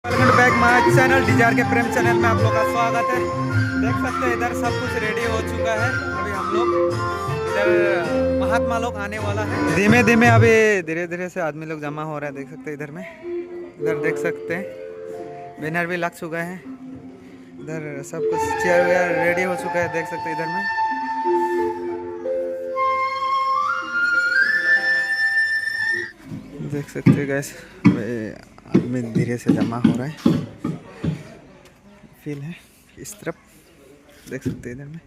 Welcome back my channel desire के Prem channel में आप लोग का स्वागत है। देख सकते हैं इधर सब कुछ रेडी हो चुका है। अभी हम लोग इधर महात्मा लोग आने वाला है। धीमे धीमे अभी धीरे धीरे से आदमी लोग जमा हो रहा है। देख सकते हैं इधर में, इधर देख सकते हैं बैनर भी लग चुका है। इधर सब कुछ चेयर वेयर रेडी हो चुका है। देख सकते हैं इधर में देख सकते हैं गैस आदमी धीरे से जमा हो रहा है। फील है इस तरफ देख सकते हैं। इधर में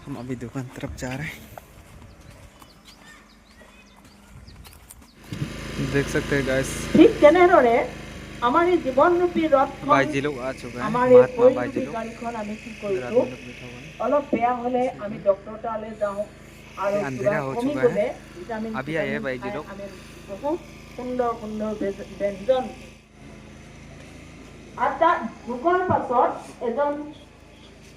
हम अभी दुकान तरफ जा रहे हैं। देख सकते हैं गैस ठीक तेनेदरे हमारे जीवन रूपी रथ बाईजी लोग आ चुका है। हमारे महात्मा बाईजी लोग गाड़ीखन आमी की करिसु अलप बेया हले आमी डॉक्टर ताले जाऊ और अंधेरा हो चुका है। अभी आए हैं बाईजी लोग। बहुत सुंदर सुंदर व्यंजन आता যুগৰ পাছত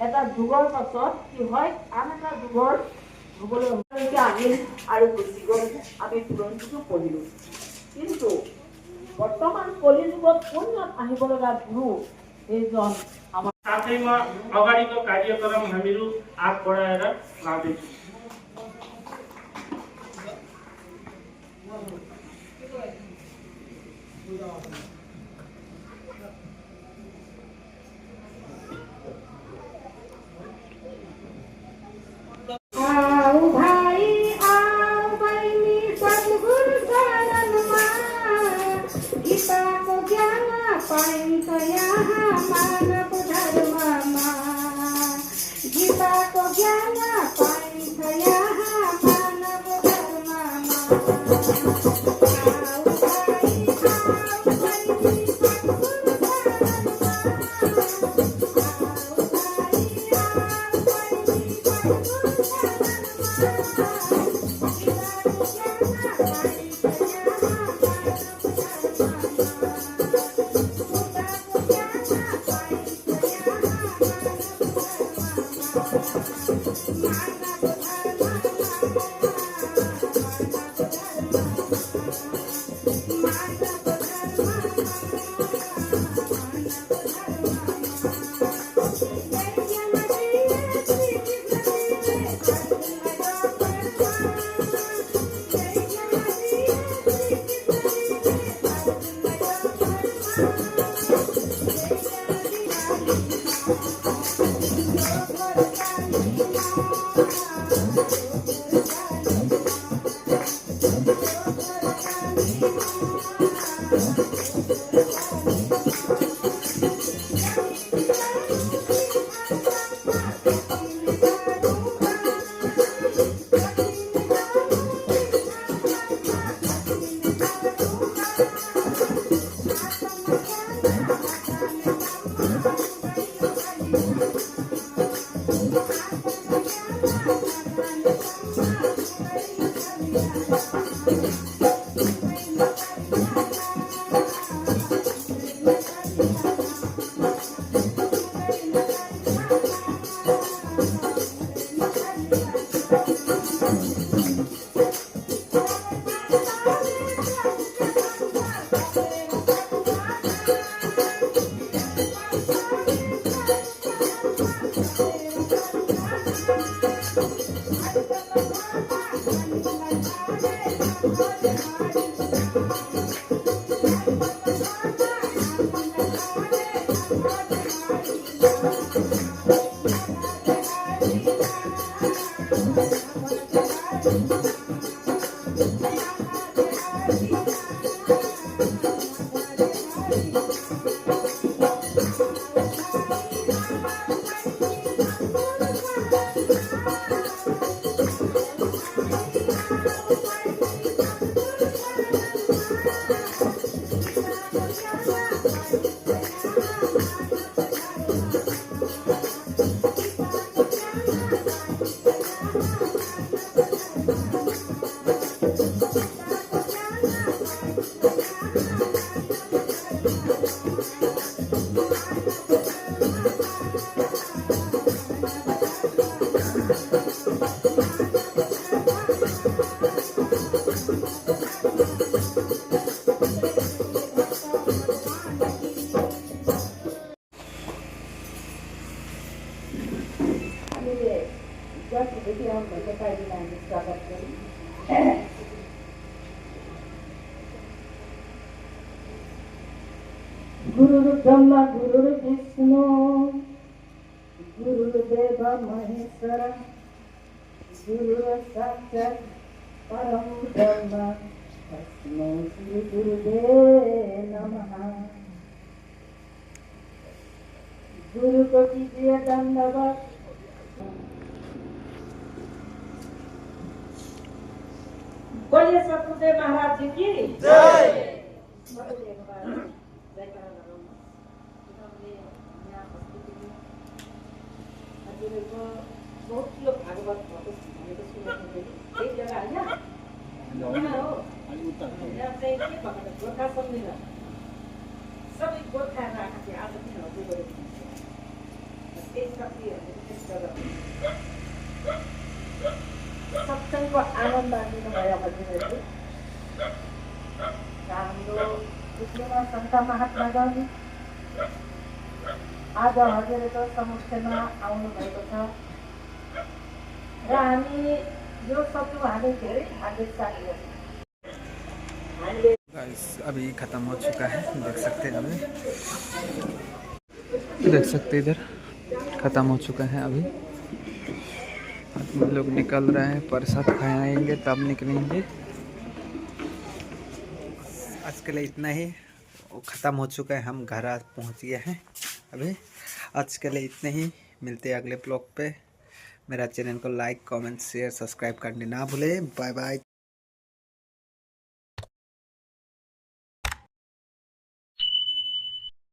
এটা যুগৰ পাছত কি হয় আন এটা যুগৰ যুগলৈ আহিল আৰু গুচি গ'ল। আমি পুৰণিটো পঢ়িলো, কিন্তু বৰ্তমান কলি যুগত কোন আহিব লগা গুৰু এইজন আমাৰ साथैमा अगाडिको कार्यक्रम हामीहरू आग बढाएर लाँदैछौँ। आओ भाई आओ बहनी सद्गुरु शरणमा, गीता को ज्ञान पाइन्छ यहाँ मानव धर्ममा। गीता को ज्ञान पाइन्छ यहाँ मानव धर्ममा। बताइदिन हामी स्वागत गरौँ। गुरुर्ब्रह्मा गुरुर्विष्णु गुरुर्देव महेश्वर गुरुर्साक्षात् परं ब्रह्म तस्मै श्री गुरुदेव नमः। गुरु को कीजिए दंडवत। बोलिए सतगुरुदेव महाराज जी की जय। बहुत लोग भागवत भनेको सुन्नुहुँदैन एक जग्गा हैन यहाँ हो यहाँ चाहिँ के भन्नु गोर्खा सम्मेलन सबै गोर्खा राखेको आज किन हो त्यो गरेको त्यही शक्तिहरूले त्यस जग्गा सत्सङ्गको आनन्द लिनुभयो हजुरहरूले। हाम्रो विश्वमा सन्त महात्मा गान्धी आज हजुरहरूको समक्षमा आउनुभएको छ र हामी यो शब्द हामी धेरै भाग्यशाली हौँ। गाइस अभी ख़त्म हो चुका है, देख सकते हैं अभी, देख सकते इधर ख़त्म हो चुका है। अभी आदमी लोग निकल रहे हैं, प्रसाद खाएंगे तब निकलेंगे। आज के लिए इतना ही, वो ख़त्म हो चुका है, हम घर आज पहुँच गए हैं। अभी आज के लिए इतने ही, मिलते हैं अगले ब्लॉग पे। मेरा चैनल को लाइक कमेंट शेयर सब्सक्राइब करने ना भूले। Bye bye.